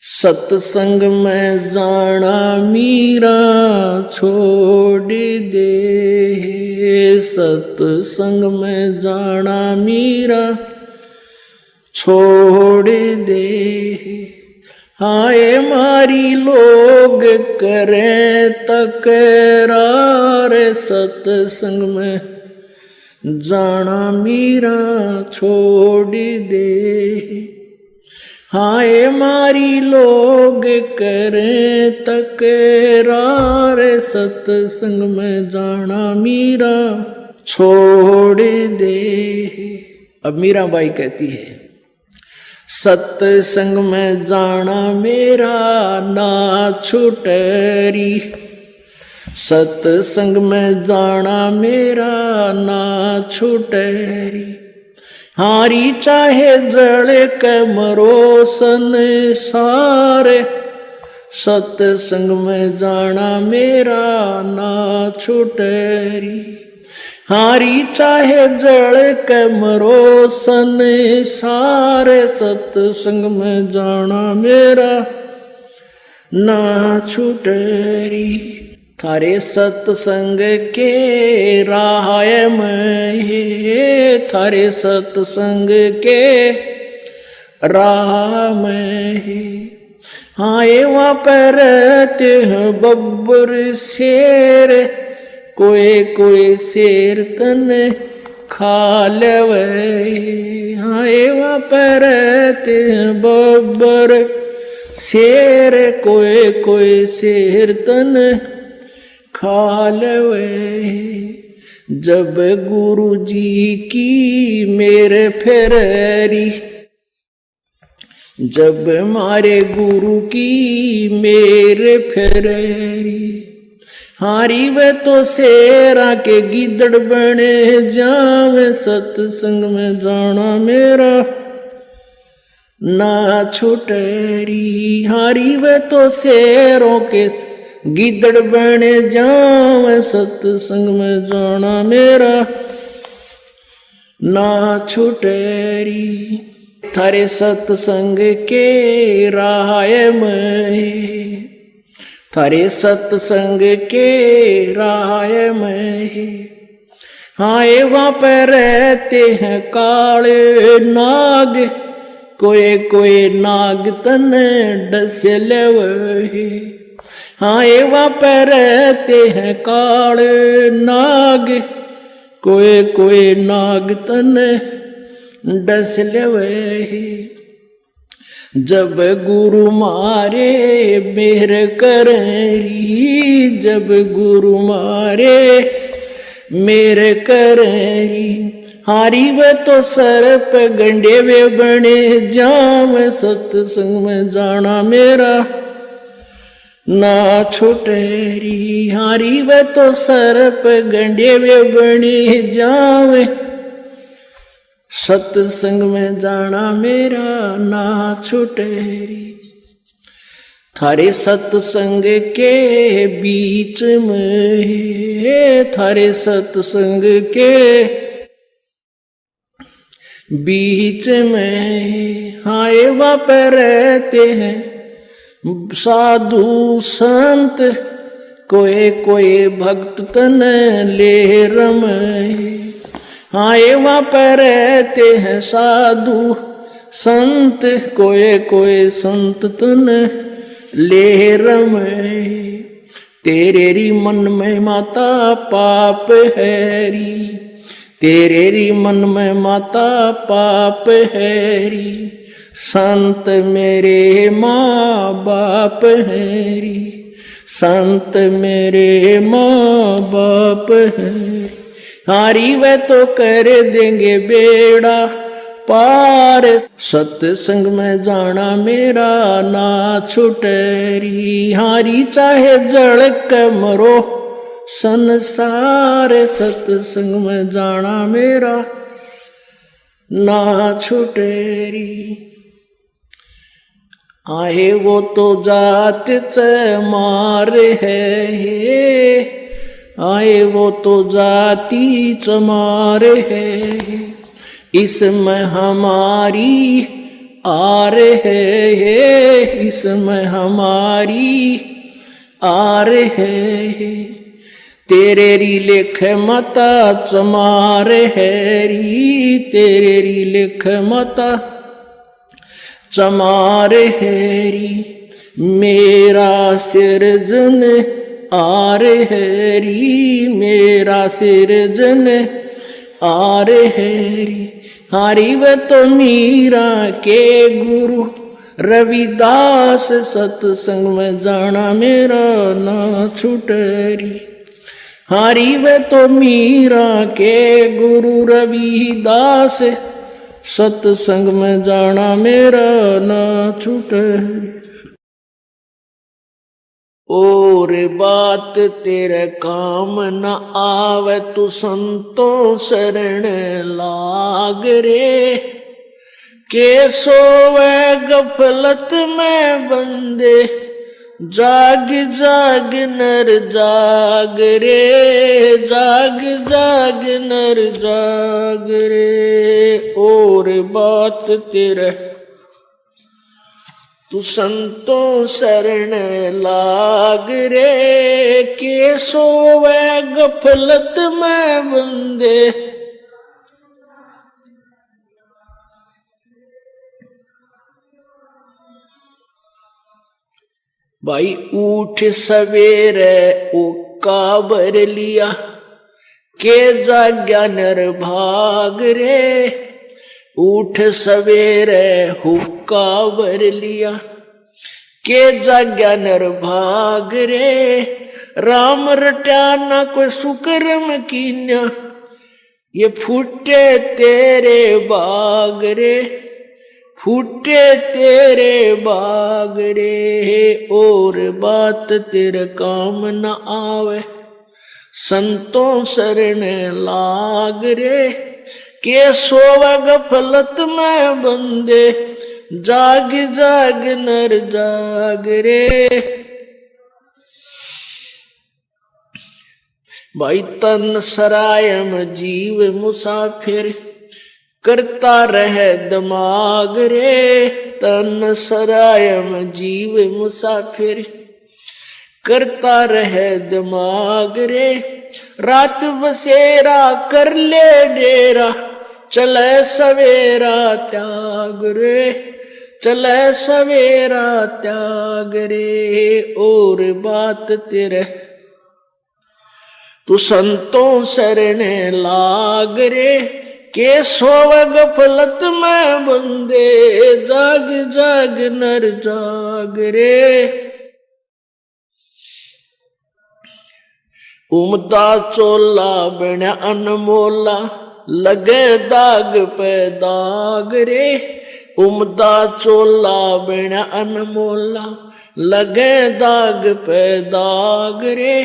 सत्संग में जाना मीरा छोड़ दे, सत्संग में जाना मीरा छोड़ दे। हाय मारी लोग करें तकरार, सत्संग में जाना मीरा छोड़ दे। हाय मारी लोग करें तकरार, सत्संग में जाना मीरा छोड़ दे। अब मीराबाई कहती है, सत्संग में जाना मेरा ना छुटरी, सत्संग में जाना मेरा ना छुटरी। हारी चाहे जल के मरो संसार, सत्संग में जाना मेरा ना छुटरी। हारी चाहे जल के मरो संसार, सत्संग में जाना मेरा ना छुटरी। थारे सत्संग के राह में, थारे सत्संग के राह में। हाय वहाँ पर रहते हैं बब्बर शेर, कोई कोई शेर तन खा लेवे। हाय वहाँ पर रहते हैं बब्बर शेर, कोई कोई शेर तन खा लेवे। जब गुरु जी की मेरे फेरी, जब मारे गुरु की मेरे फेरी। हारी वे तो शेरा के गिदड़ बने जावे, सत्संग में जाना मेरा ना छुटरी। हारी वे तो शेरों के गिदड़ बने जावे, सत्संग में जाना मेरा ना छुटरी। थारे सत्संग के राह में, थारे सत्संग के राह में। हाय वहाँ पर रहते हैं काले नाग, कोई कोई नाग तन डस लेवे। हाय वहाँ पर रहते हैं काले नाग, कोई कोई नाग तन डस लेवे। जब गुरु मारे मेहर करी, जब गुरु मारे मेहर करी। हारी वे तो सर्प गंडे वे बने जाम, सत्संग में जाना मेरा ना छुटरी। हारी वे तो सर्प गंडे वे बने जावे, सत्संग में जाना मेरा ना छुटरी। थारे सत्संग के बीच में, थारे सत्संग के बीच में। हाय वहाँ पर रहते हैं साधु संत, कोई कोई भक्त तन ले रमे। हाय वहाँ पर रहते हैं साधु संत, कोई कोई संत तन ले रमे। तेरे री मन में माता पाप हैरी, तेरे री मन में माता पाप हैरी। संत मेरे माँ बाप हैरी, संत मेरे माँ बाप हैं। हारी वे तो कर देंगे बेड़ा पार, सत्संग में जाना मेरा ना छुटरी। हारी चाहे जड़ के मरो संसार, सत्संग में जाना मेरा ना छुटरी। आहे वो तो जात चमार है, आए वो तो जाति चमार है। इसमें हमारी आ रहे हैं, इसमें हमारी आ रहे हैं। तेरे री लेख मता चमारे हैरी, तेरे री लेख मता चमारे हैरी। मेरा सिरजन आर हैरी, मेरा सिरजन आर हैरी। हारी वे तो मीरा के गुरु रविदास, सत्संग में जाना मेरा ना छुटरी। हारी वे तो मीरा के गुरु रविदास, सत्संग में जाना मेरा ना छुटरी। और बात तेरे काम न आवे, तू संतों शरण लाग रे। के सोवे गफलत में बंदे, जाग जाग नर जाग रे, जाग जाग नर जाग रे। और बात तेरे तू संतों शरण लाग रे। के सोवे गफलत में बंदे, भाई उठ सवेरे उक्का बर लिया, के जाग्या नर भाग रे। उठ सवेरे हुक्का बर लिया, के जाग्या नर भाग रे। राम रट्या ना कोई सुकर्म कीन्या, ये फूटे तेरे बाग रे, फूटे तेरे बाग रे। और बात तेरे काम न आवे, संतों शरण लाग रे। के सोवा गफलत में बंदे, जाग जाग नर जाग रे। भाई तन सरायम जीव मुसाफिर, करता रहे दिमाग रे। तन सरायम जीव मुसाफिर, करता रहे दिमाग रे। रात बसेरा कर ले डेरा, चले सवेरा त्याग रे, चले सवेरा त्याग रे। और बात तेरे तू संतों शरण लाग रे। के सोव गफलत में बंदे, जाग जाग नर जाग रे। उमदा चोला बना अनमोला, लगे दाग पे दाग रे। उमदा चोला बना अनमोला, लगे दाग पे दाग रे।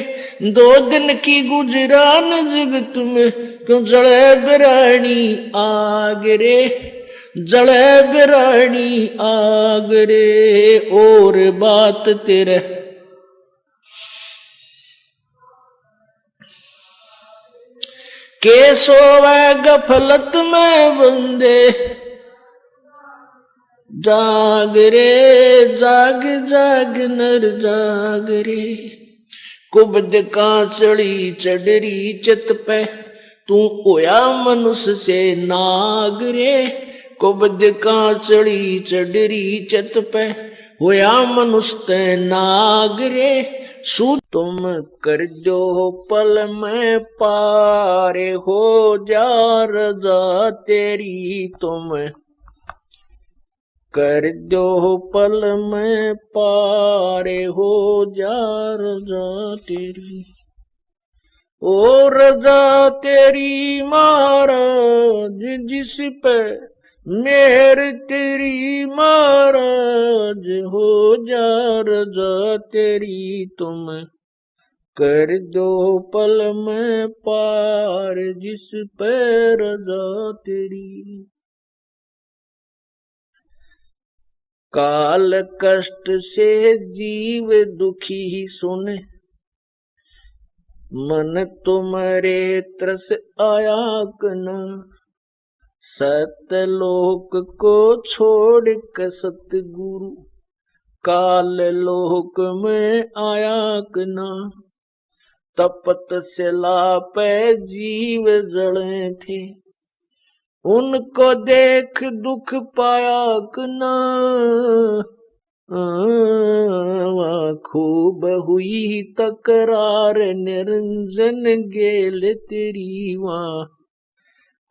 2 दिन की गुजरान जगत में, क्यों जड़े बिरानी आग रे, जड़े बिरानी आग रे। और बात तेरे के सोवे गफलत में बंदे, जाग रे, जाग जाग नर जाग रे। कुबद का चढ़ी चढ़री चित पे, तू होया मनुष्य से नाग रे। कुबद का चढ़ी चढ़री चित पे, होया मनुष्य नाग रे। सू तुम कर जो पल में पारे, हो जा रजा तेरी तुम कर दो पल में पारे, हो जा रजा तेरी। ओ रजा तेरी महाराज, जिस पे मेहर तेरी महाराज, हो जा रजा तेरी तुम कर दो पल में पार, जिस पे रजा तेरी। काल कष्ट से जीव दुखी ही सुने, मन तुम्हारे तरस आया कना। सतलोक को छोड़ कर सतगुरु काल लोक में आया कना। तपत शिला पे जीव जड़े थे, उनको देख दुख पाया कना। खूब हुई तकरार निरंजन गेल तेरी वहाँ।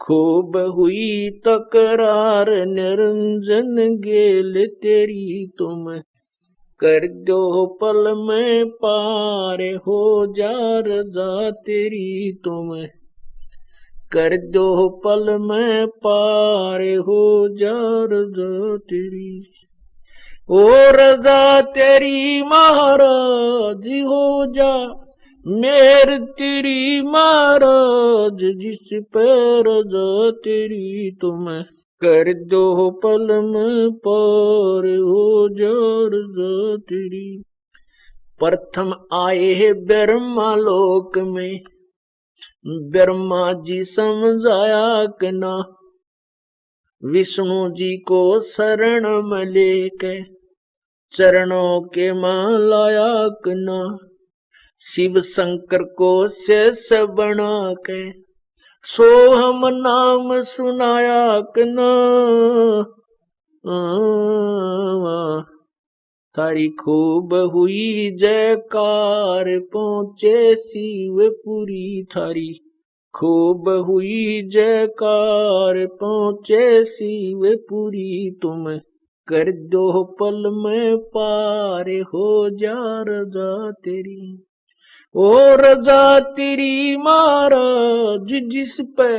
खूब हुई तकरार निरंजन गेल तेरी तुम। कर दो पल में पार हो जा रजा तेरी तुम। कर दो पल में पार हो जा रजा तेरी। ओ रजा तेरी महाराज हो जा, मेर तेरी महाराज जिस पे रजा तेरी तुम। कर दो पल में पार हो जा रजा तेरी। प्रथम आए है ब्रह्मा लोक में, ब्रह्मा जी समझाया कना। विष्णु जी को शरण में लेके चरणों के मां लाया कना। शिव शंकर को शेष बना के सोहम नाम सुनाया कना। थारी खूब हुई जयकार पहुंचे शिवपुरी थारी। खूब हुई जयकार पहुंचे शिवपुरी तुम। कर दो पल में पार हो जा रजा तेरी। ओ रजा तेरी महाराज जिस पे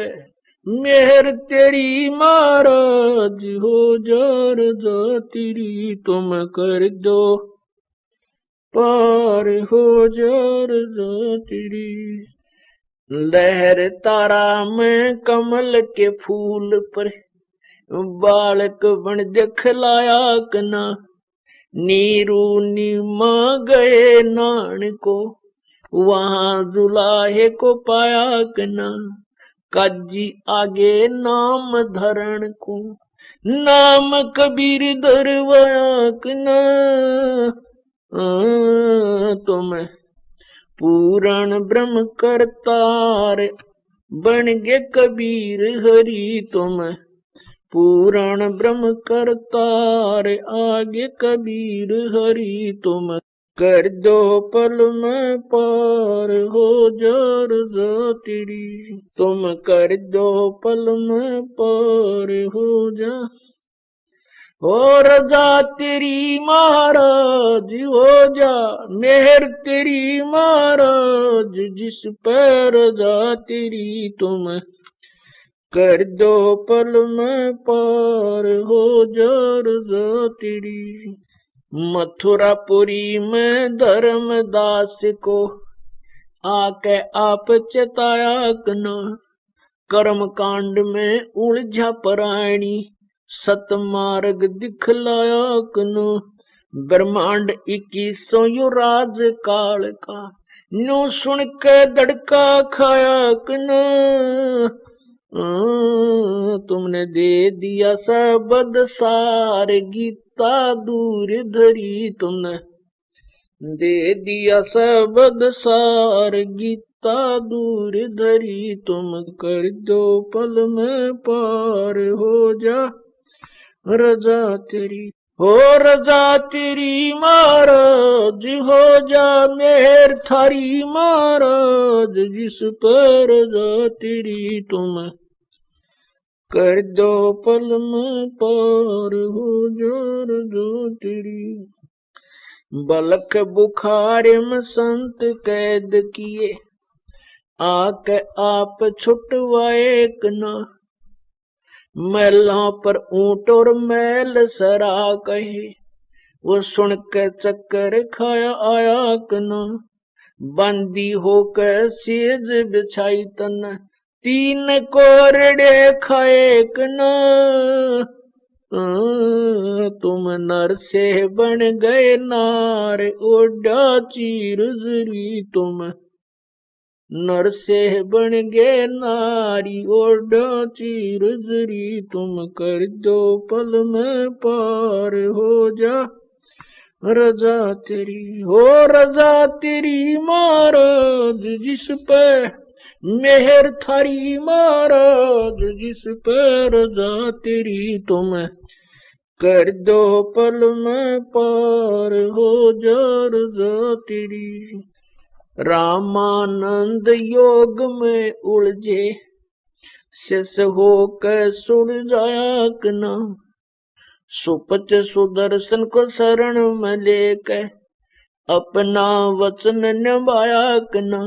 मेहर तेरी महाराज हो जा रजा तेरी तुम। कर दो पार हो जा रजा तेरी। लहर तारा में कमल के फूल पर बालक बन दिखलाया कना। नीरू नीमा गए नान को वहां जुलाहे को पाया कना। काजी आगे नाम धरण को नाम कबीर धरवाया कना। तुम पूरण ब्रह्म करतार बन गे कबीर हरि तुम। पूरण ब्रह्म करतार आगे कबीर हरि तुम। कर दो पल में पार हो जा रजा तेरी तुम। कर दो पल में पार हो जा। हो रजा तेरी महाराज हो जा, मेहर तेरी महाराज जिस पर रजा तेरी तुम। कर दो पल में पार हो जा रजा तेरी। मथुरापुरी में धर्मदास को आके आप चेताया कना। कर्म कांड में उलझा प्राणी सतमार्ग दिखलाया कना। ब्रह्मांड 2100 युराज काल का न्यू सुन के धड़का खाया कना। तुमने दे दिया सबद सार गीता दूर धरी तुमने। दे दिया सबद सार गीता दूर धरी तुम। कर दो पल में पार हो जा रजा तेरी। हो रजा तेरी महाराज हो जा, मेहर थारी महाराज जिस पर रजा तेरी तुम। कर दो पल में पार हो जा रजा तेरी। बलक बुखार में संत कैद किए आके आप छुटवाए कना। महलों पर ऊंट और मैल सरा कहे वो सुन के चक्कर खाया आया कना। बंदी होकर सेज बिछाई तन 3 कोरड़े खाए कना। तुम नर से बन गए नार ओडा चीर जरी तुम। नर से बन गे नारी ओढ़ा चीर जरी तुम कर दो पल में पार हो जा रजा तेरी हो रजा तेरी महाराज जिस पे मेहर थारी महाराज जिस पे रजा तेरी तुम कर दो पल में पार हो जा रजा तेरी। रामानंद योग में उलझे शेष होकर सुन जाया कना सुपच सुदर्शन को शरण में लेकर अपना वचन निभाया कना।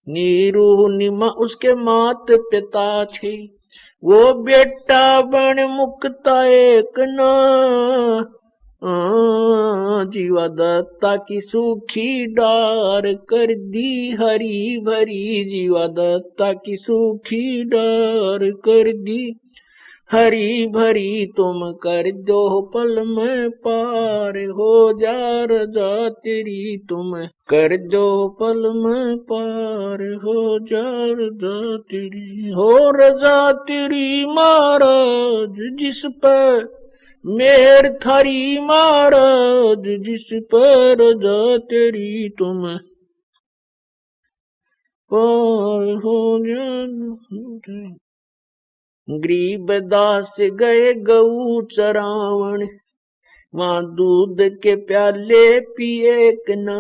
नीरू निमा उसके मात पिता थे वो बेटा बन मुक्ता एक ना जीवा दत्ता की सूखी डार कर दी हरी भरी जीवा दत्ता की सूखी डार कर दी हरी भरी तुम कर दो पल में पार हो जा रजा तेरी तुम कर दो पल में पार हो जा रजा तेरी हो रजा तेरी महाराज जिस पर मेहर थारी महाराज जिस पर रजा तेरी तुम पार हो जा। गरीब दास गए गऊ चरावण वहां दूध के प्याले पिए कना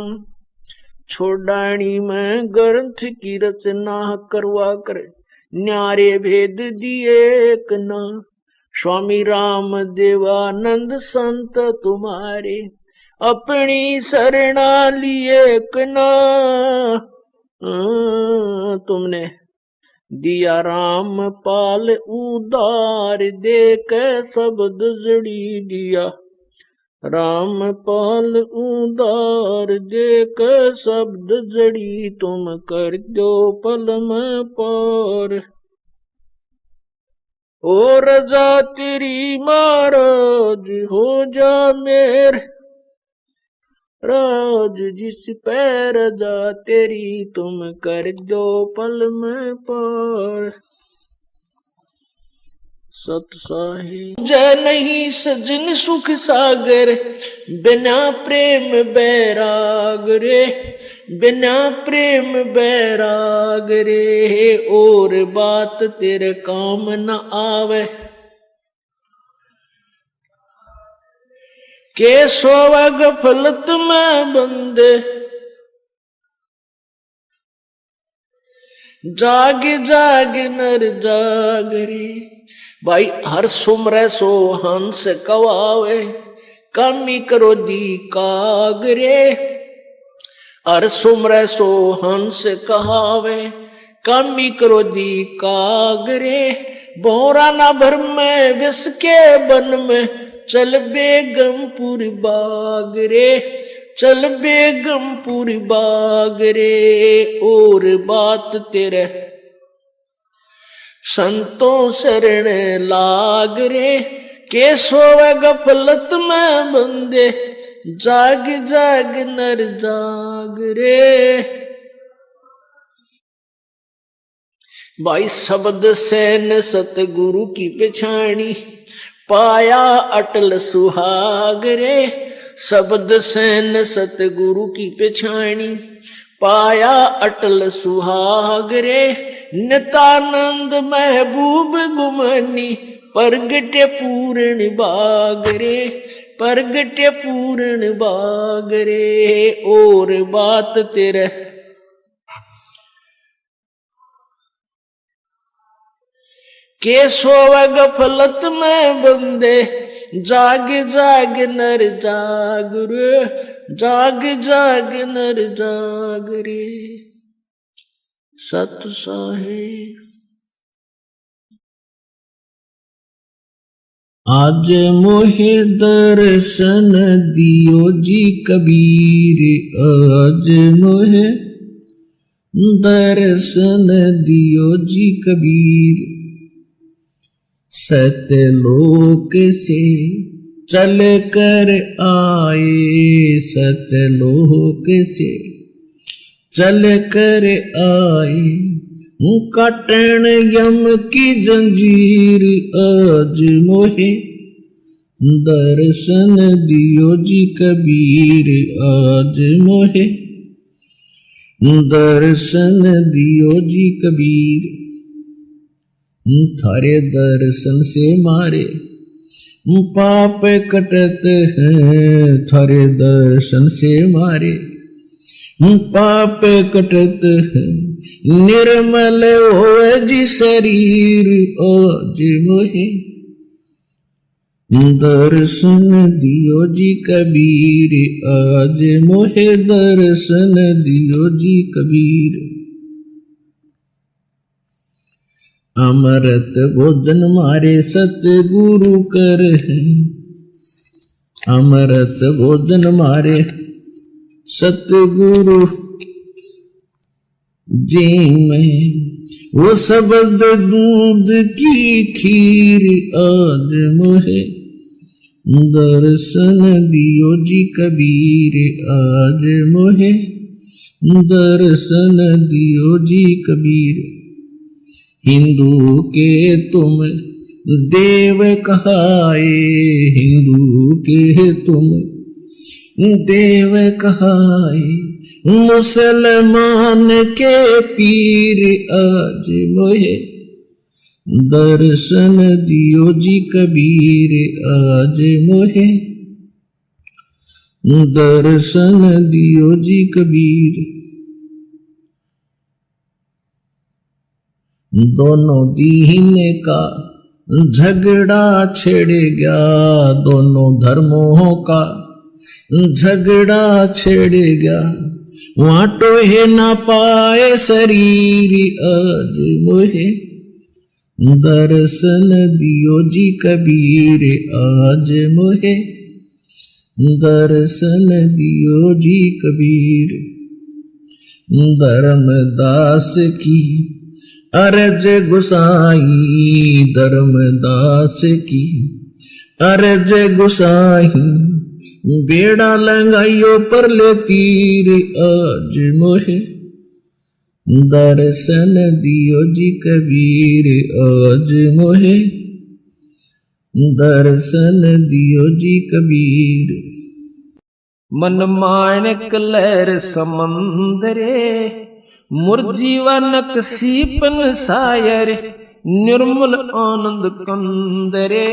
छोड़ानी में ग्रंथ की रचना करवा कर न्यारे भेद दिए कना। स्वामी राम देवानंद संत तुम्हारे अपनी शरणा लिए कना तुमने दिया राम पाल उदार दे के शब्द जड़ी दिया राम पाल उदार दे के शब्द जड़ी तुम कर दो पल में पार ओ रजा तेरी महाराज हो जा मेर राज जिस पैर रजा तेरी तुम कर दो पल में पार। सत साहिब जय नहीं सजन सुख सागर बिना प्रेम बैराग रे बिना प्रेम बैराग रे और बात तेरे काम न आवे के सोवा गफलत में बंदे जाग जाग नर जाग रे। भाई हर सुमरे सो हंस कवावे कामी करो दी कागरे हर सुमरे सो हंस कहावे कामी करो दी कागरे। बोरा ना भर में विष के बन में चल बेगमपुर बाग रे चल बेगमपुर बाग रे और बात तेरे संतों शरण लाग रे के सोवे गफलत में बंदे जाग जाग नर जाग रे। भाई शब्द सैन सतगुरु की पिछाणी पाया अटल सुहाग रे शब्द सैन सतगुरु की पिछाणी पाया अटल सुहाग रे। नितानंद महबूब गुमानी परगटे पूर्ण बाग रे परगटे पूर्ण बाग रे और बात तेरे के सोवा गफलत में बंदे जाग जाग नर जाग रे जाग जाग नर जाग रे। सत साहिब आज मोहे दर्शन दियो जी कबीर आज मोहे दर्शन दियो जी कबीर सतलोक से चल कर आए सतलोक से चल कर आए काटन यम की जंजीर आज मोहे दर्शन दियो जी कबीर आज मोहे दर्शन दियो जी कबीर। थारे दर्शन से मारे पाप कटत हैं, थारे दर्शन से मारे पाप कटत हैं, निर्मल होवे जी शरीर आज मोहे दर्शन दियो जी कबीर आज मोहे दर्शन दियो जी कबीर। अमृत भोजन मारे सतगुरु कर है, अमृत भोजन मारे सतगुरु जी में वो शब्द दूध की खीर आज मोहे दर्शन दियो जी कबीर आज मोहे दर्शन दियो जी कबीर। हिंदू के तुम देव कहाए, हिंदू के तुम देव कहाए, मुसलमान के पीर आज मोहे दर्शन दियो जी कबीर आज मोहे दर्शन दियो जी कबीर। दोनों दीन का झगड़ा छिड़ गया, दोनों धर्मों का झगड़ा छिड़ गया, वहां टोहे ना पाए शरीर आज मोहे दर्शन दियो जी कबीर आज मोहे दर्शन दियो जी कबीर। धर्मदास की अरज गुसाई, धर्मदास की अरज गुसाई, बेड़ा लंगाइयो पर ले तीर आज मोहे दर्शन दियो जी कबीर आज मोहे दर्शन दियो जी कबीर। मन माणिक लहर समंदरे, मुरजीवनक सीपन सायर, निर्मल आनंद कंदरे,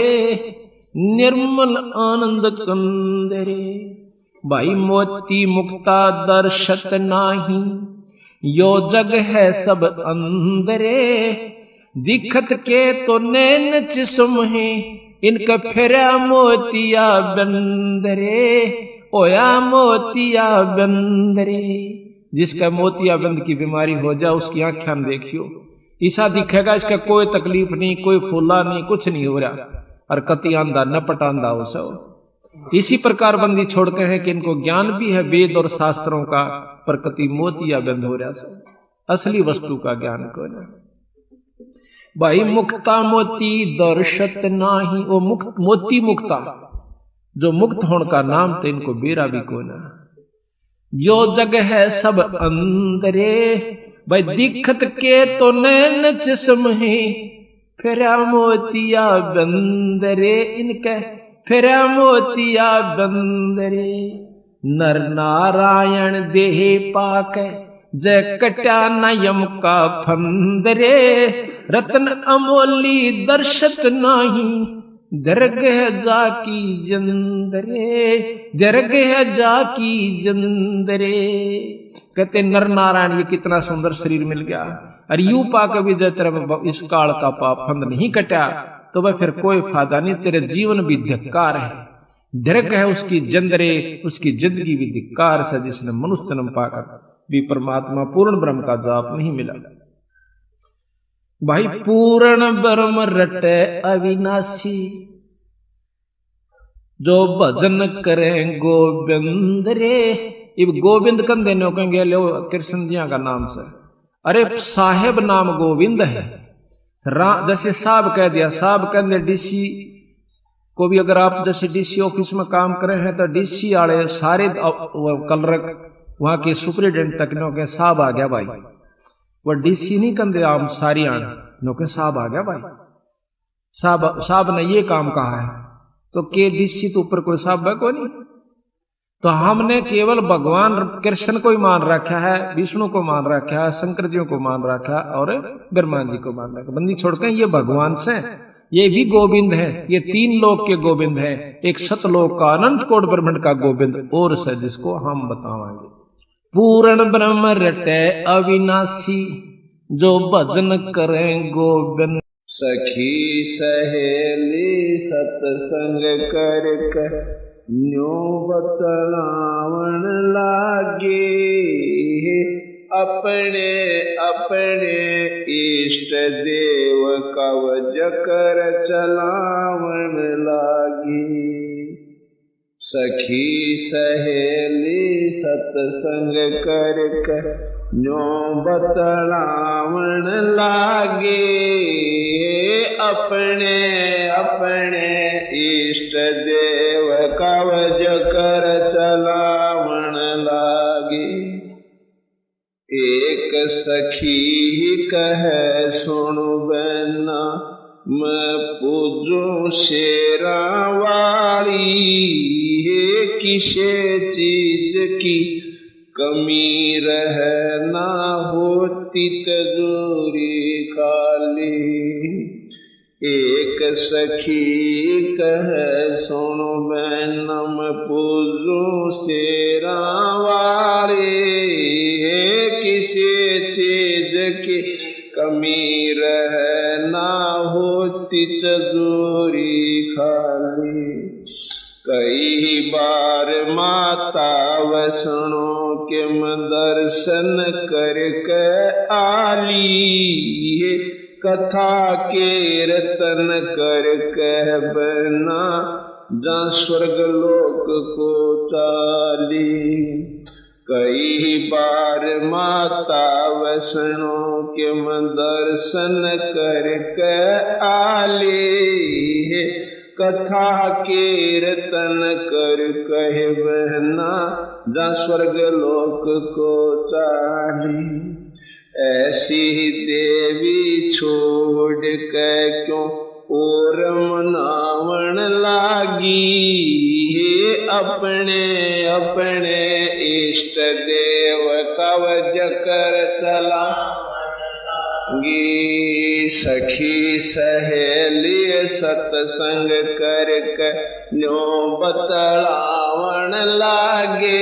निर्मल आनंद कंदरे। भाई मोती मुक्ता दर्शत नाही, यो जग है सब अंदरे, दिखत के तो नैन चिस्म है, इनका फेरा मोतिया बंदरे, ओया मोतिया बंदरे। जिसका मोतियाबिंद की बीमारी हो जाए उसकी आंखें देखियो, ऐसा दिखेगा इसका कोई तकलीफ नहीं, कोई फूला नहीं, कुछ नहीं हो रहा, और कति आंदा न पटांदा हो सब। इसी प्रकार बंदी छोड़ के है कि इनको ज्ञान भी है वेद और शास्त्रों का, पर कति मोतियाबिंद हो रहा सब, असली वस्तु का ज्ञान को ना। भाई मुक्ता मोती दर्शत नाही, वो मुक्त मोती मुक्ता जो मुक्त होने का नाम तो इनको बेरा भी को ना। यो जग है सब अंदरे, भाई दिखत के तो नैन जिस्म है, फेरा मोतिया बंदरे, इनके फेरा मोतिया बंदरे। नर नारायण देह पाक जय कट्या नयम का फंदरे, रत्न अमोली दर्शत नाही, दरगह जाकी जंदरे, दरगह जाकी जंदरे। कहते नर नारायण ये कितना सुंदर शरीर मिल गया, और यू पाक भी जय तेरा इस काल का पाप फंद नहीं कटा, तो वह फिर कोई फायदा नहीं, तेरे जीवन भी धिक्कार है। दरग है उसकी जंदरे, उसकी जिंदगी भी धिक्कार से, जिसने मनुष्य जन्म पाकर भी परमात्मा पूर्ण ब्रह्म का जाप नहीं मिला। भाई पूर्ण ब्रह्म रटे अविनाशी, जो भजन करें गोविंद रे। इब गोविंद कंधे नो कहेंगे लो कृष्ण जिया का नाम से, अरे साहेब नाम गोविंद है। जैसे साहब कह दिया, साहब कहते डीसी को भी, अगर आप जैसे डीसी ऑफिस में काम करे हैं तो डीसी वाले सारे कलरक वहां के सुपरिटेंडेंट तक नो के साहब आ गया भाई, वो डीसी नहीं कंदे आम सारी आन नो के साहब आ गया भाई, साहब ने ये काम कहा है, तो के डीसी तो ऊपर कोई साहब है को नहीं। तो हमने केवल भगवान कृष्ण को ही मान रखा है, विष्णु को मान रखा है, शंकर जी को मान रखा है और ब्रह्मा जी को मान रखा। बंदी छोड़ते ये भगवान से, ये भी गोविंद है, ये 3 लोक के गोविंद है, एक सतलोक का अनंत कोट ब्रह्मांड का गोविंद और से जिसको हम बतावांगे। पूर्ण ब्रह्म रटे अविनाशी, जो भजन करें गोविंद। सखी सहेली सत्संग कर न्यो बतलावन लागे, अपने अपने इष्ट देव कवच कर चलावन लागे। सखी सहेली सत्संग कर न्यो बतलावन लागे, अपने अपने इष्ट देव कवच कर चलावन लागे। एक सखी कहे सुनु बहना, मैं पूजू शेरा वाली, किसे चीज की कमी रह ना होती तजूरी खाली। एक सखी कहे सुनो बैनम पूजू शेरा वाले, किसी चीज की कमी रह ना होती तजूरी खाली। कई बार माता वैष्णो के दर्शन करके आली, कथा कीर्तन कर कह बना जा स्वर्ग लोक को चाली। कई बार माता वैष्णो के दर्शन कर कह आली, कथा कीर्तन कर कह बहना जा स्वर्ग लोक को चाली। ऐसी देवी छोड़ के क्यों और मनावन लागी, अपने अपने इष्ट देव कवच कर चलागी। सखी सहेली सत्संग कर न्यो बतलावन लागे,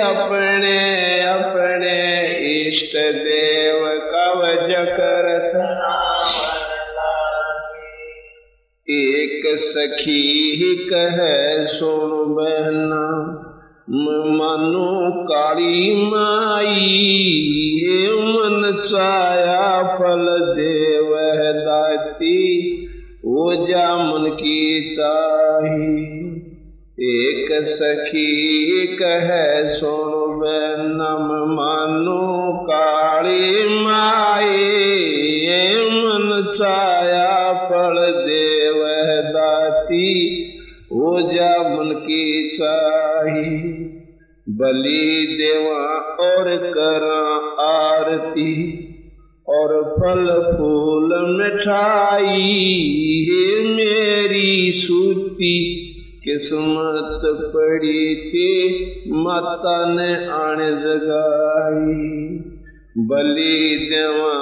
अपने अपने इष्ट देव कवच कर चलावन लागे। एक सखी कहे सुन बहना, मनु काली माई, मन चाया फल देव दाती, वो जा मन की चाही। एक सखी कहे सुन बैनम, मानो काली माई, मन चाया फल देव दाती, वो जा मन की चाही। बलि देवा और करा आरती, और फल फूल मिठाई, मेरी सूती किस्मत पड़ी थी, माता ने आन जगाई। बलि देवा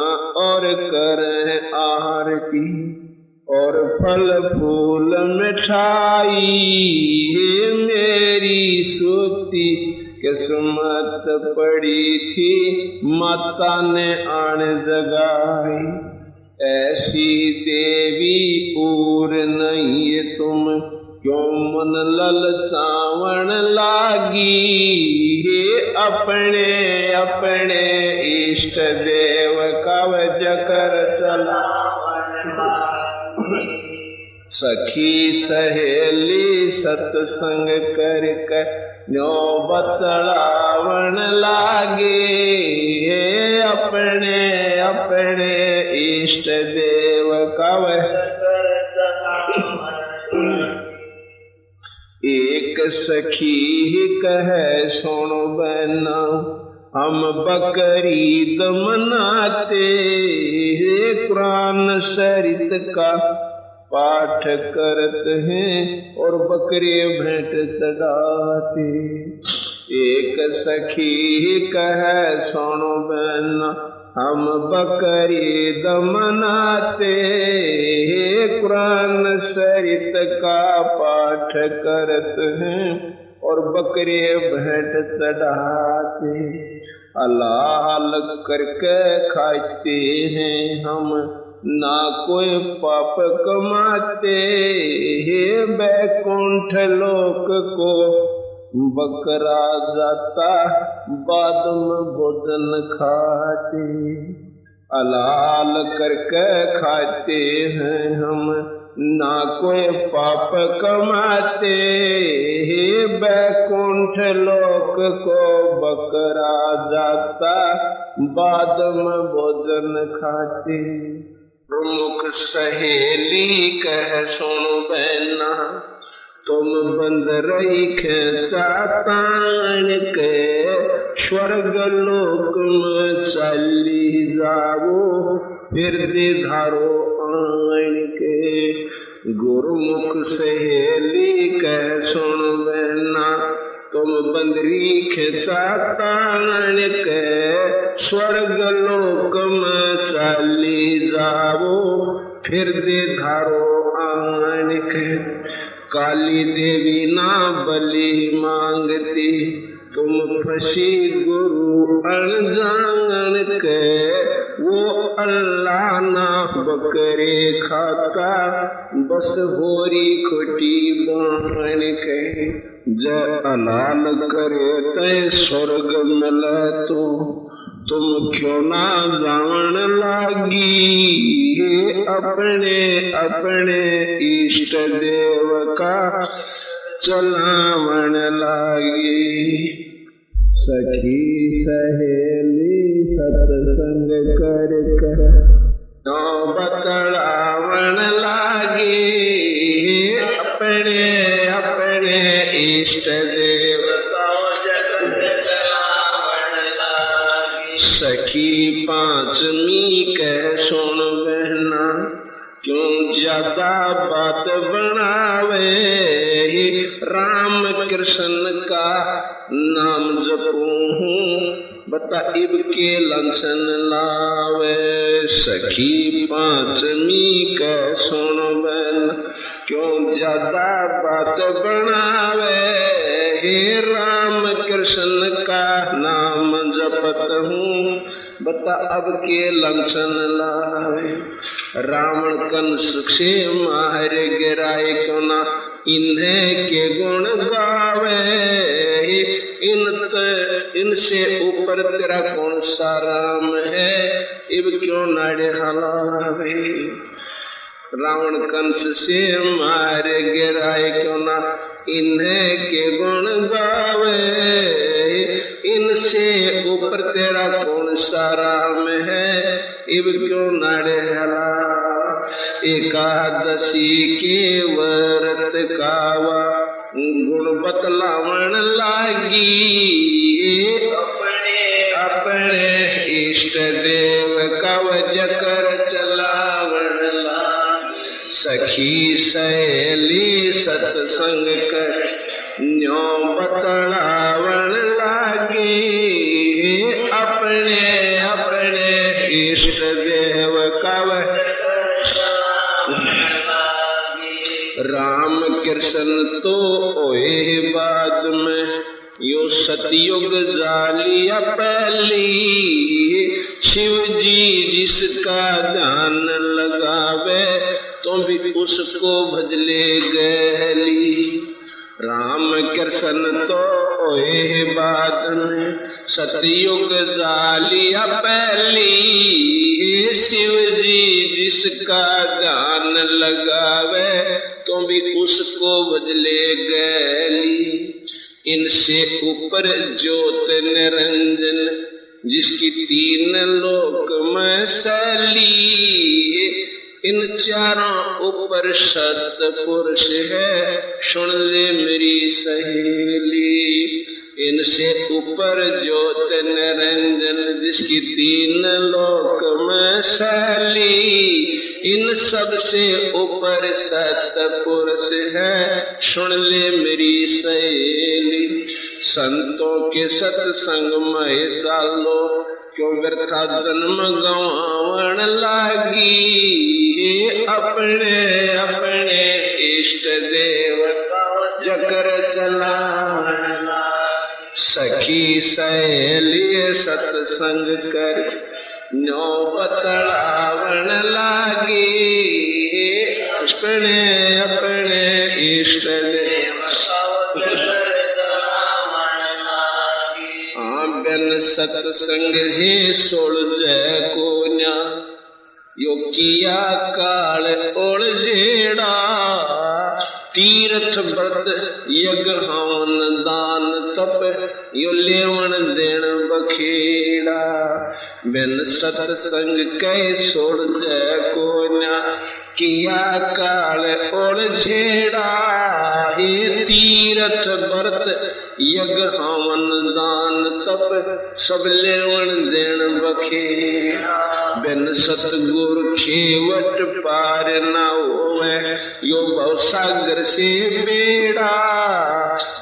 और करें आरती, और फल फूल मिठाई, मेरी सूती किस्मत पड़ी थी, माता ने आन जगाई। ऐसी देवी और नहीं तुम क्यों मन ललचावन लागी, अपने अपने इष्ट देव कवच कर चलावन लागी। सखी सहेली सत्संग कर न्यो बतलावन लागे, अपने अपने इष्ट देव कवच कर चलावन। एक सखी कहे सुनो बहना हम बकरीद मनाते, कुरान शरीत का पाठ करते हैं और बकरे भेंट चढ़ाते। एक सखी कहे सुनो बहना हम बकरीद मनाते, कुरान शरीत का पाठ करते हैं और बकरे भेंट चढ़ाते। हलाल करके खाते हैं हम ना कोई पाप कमाते, बैकुंठ लोक को बकरा जाता बाद में भोजन खाते। हलाल करके खाते हैं हम ना कोई पाप कमाते, बैकुंठ लोक को बकरा जाता बाद में भोजन खाते। प्रमुख सहेली कह सुनो बहना तुम बंद रही खेचा तान के, स्वर्ग लोक में चली जाओ फिर धारो आन के। गुरुमुख सहेली कह सुन बहना तुम बंदरी खेचा तान के, स्वर्ग लोक में चली जाओ फिर धारो आन के। काली देवी ना बलि मांगती तुम फंसी गुरु अनजान के, वो अल्लाह ना बकरे खाता बस होरी खोटी बान के। जय हलाल करे तय स्वर्ग मिले तो तुम क्यों ना जान लागी, अपने अपने इष्ट देव का चलावन लागी। सखी सहेली सत्संग कर कर बतलावन लागी, अपने अपने इष्ट देव सखी पांचवी कह सुन बहना क्यों ज्यादा बात बनावे, राम कृष्ण का नाम जपूं बता इब के लंचन लावे। सखी पांचवी कह सुन बहना क्यों ज्यादा बात बनावे, राम कृष्ण का नाम जपत हूँ बता अब के लंचन लावे। रावण कंस से मार गिराए क्यों ना इन्हें के गुण गावे, इनसे ऊपर तेरा कौन सा राम है इब क्यों नाड़े हलावे। रावण कंस से मार गिराए क्यों ना इन्हें के गुण गावे, इनसे ऊपर तेरा कौन सा राम है इब क्यों नाड़े हला। एकादशी के व्रत कावा गुण बतलावन लागी, अपने अपने इष्ट देव कवच कर चलावन लागी। सखी सहेली सत्संग कर न्यो बतलावन लागी, अपने अपने इष्ट देव कवच। राम कृष्ण तो ओए बाद में यो सतयुग जालिया पहली, शिव जी जिसका ध्यान लगावे तो भी उसको भजले गली। राम कृष्ण तो ओए बाद में सतयुग जालिया पहली, शिव जी जिसका ध्यान लगावे तो भी उसको भजले गली। इनसे ऊपर ज्योत निरंजन जिसकी तीन लोक में सैली, इन चारों ऊपर सतपुरुष है, सुन ले मेरी सहेली। इनसे ऊपर ज्योत निरंजन, जिसकी तीन लोक में शैली। इन सब से ऊपर सतपुरुष है, सुन ले मेरी सहेली। संतों के सत्संग में चालो, क्यों व्यर्था जन्म गंवावन लागी। अपने अपने इष्ट देवता जकर चलावन। सखी सहेली सत्संग कर, न्यो बतलावन लागी। अपने अपने इष्ट देवता बिन सत्संग ही सोल जय को न्या। यो किया काल ओल जेड़ा, तीर्थ व्रत यज्ञ हवन दान तप, यो लेवन देन बखेड़ा। बिन सत्संग कै सोल जय को न्या, किया काल ओल झेड़ा। हे तीर्थ व्रत यज्ञ हवन दान तप, सब लेवन देन बखेड़ा। बिन सतगुरु खेवट पार न होवे, यो भव सागर से बेड़ा।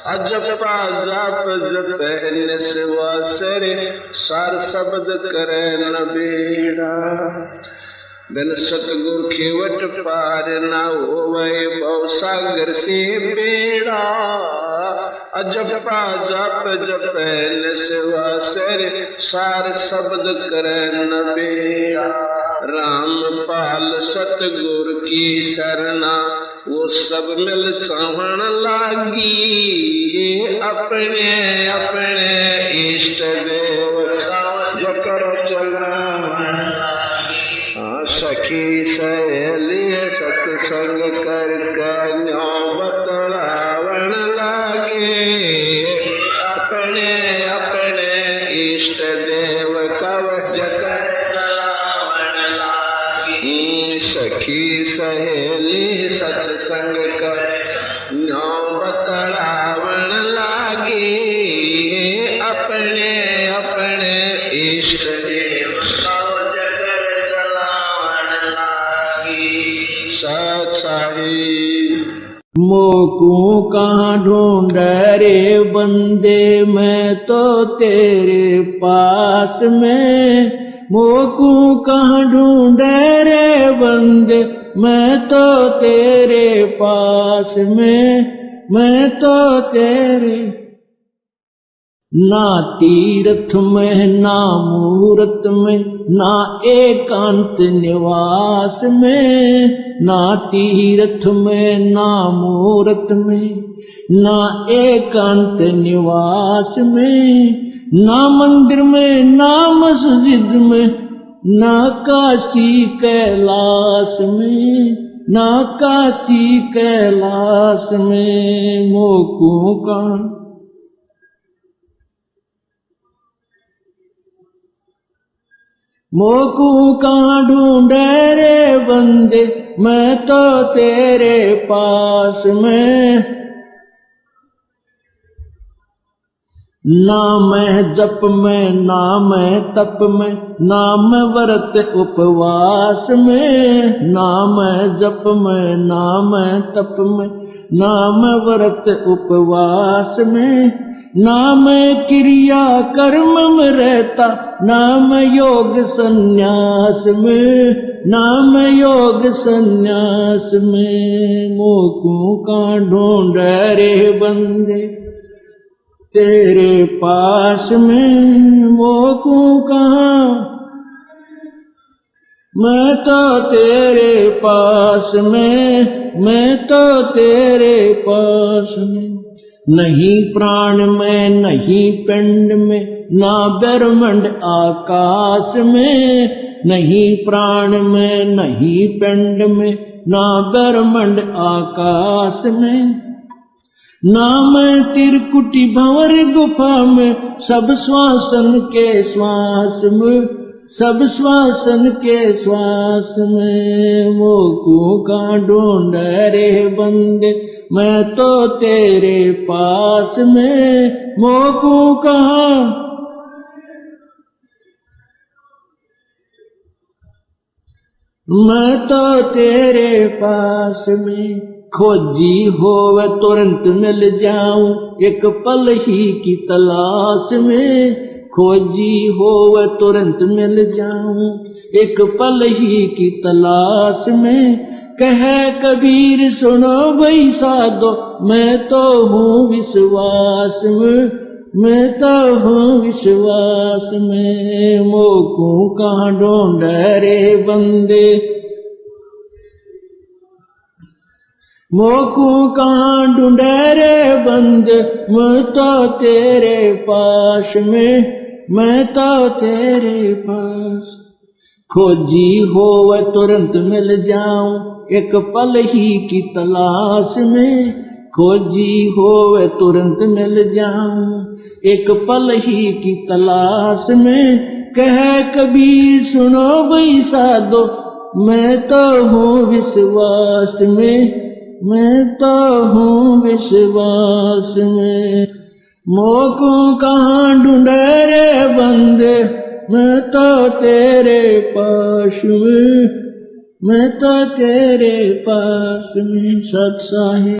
अजपा जाप जप निस्वासर, सार शब्द करे न बेड़ा। बिन सतगुरु खेवट पार न होवे, भव सागर से बेड़ा। अजपा जाप जप निस्वासर, सार शब्द करे न बेड़ा। रामपाल सतगुरु की शरणा, वो सब मिल चाहन लागी। अपने अपने इष्ट देवता जकर चलावन। सखी सहेली सत्संग कर न्यो बतलावन लागे। अपने अपने इष्ट देव कव जकर चलावन लागे। सखी सहेली सत्संग कर न्यो बतलावन लागे। अपने अपने इष्ट देव कव जकर चलावन लागे। सत्साही मोकू कहाँ ढूंढ रे बंदे, मैं तो तेरे पास में। मोकू कहाँ ढूंढ रे बंदे, मैं तो तेरे पास में। मैं तो तेरे ना तीर्थ में ना मूरत में, ना एकांत निवास में। ना तीर्थ में ना मूरत में, ना एकांत निवास में। ना मंदिर में ना मस्जिद में, ना काशी कैलाश में। ना काशी कैलाश में। मोकू का मोकू कहाँ ढूंढे रे बंदे, मैं तो तेरे पास में। ना मैं जप में ना मैं तप में, ना मैं व्रत उपवास में। ना मैं जप में ना मैं तप में, ना मैं व्रत उपवास में। ना मैं क्रिया कर्म में रहता, ना मैं योग संन्यास में। ना मैं योग संन्यास में। मोकू का ढूंढ रे बंदे तेरे पास में। मोकू कहाँ, मैं तो तेरे पास में। मैं तो तेरे पास में। नहीं प्राण में नहीं पिंड में, ना ब्रह्मांड आकाश में। नहीं प्राण में नहीं पिंड में, ना ब्रह्मांड आकाश में। ना मैं त्रिकुटी भंवर गुफा में, सब श्वासन के श्वास में। सब श्वासन के श्वास में, मोकू का ढूंढ रे बंदे मैं तो तेरे पास में, मोकू कहाँ मैं तो तेरे पास में, खोजी होवे तुरंत मिल जाऊं एक पल ही की तलाश में, खोजी होवे तुरंत मिल जाऊं एक पल ही की तलाश में, कहे कबीर सुनो भाई साधो मैं तो हूँ विश्वास में, मैं तो हूँ विश्वास में, मोकू कहाँ ढूंढ रे बंदे, मोकू कहाँ ढूंढे रे बंदे मैं तो तेरे पास में, मैं तो तेरे पास, खोजी हो वह तुरंत मिल जाऊं एक पल ही की तलाश में, खोजी हो वह तुरंत मिल जाऊं एक पल ही की तलाश में, कहे कबीर सुनो भाई साधो मैं तो हूँ विश्वास में, मैं तो हूँ विश्वास में, मोकू कहाँ ढूंढे रे बंदे मैं तो तेरे पास में, मैं तो तेरे पास में। सत साहिब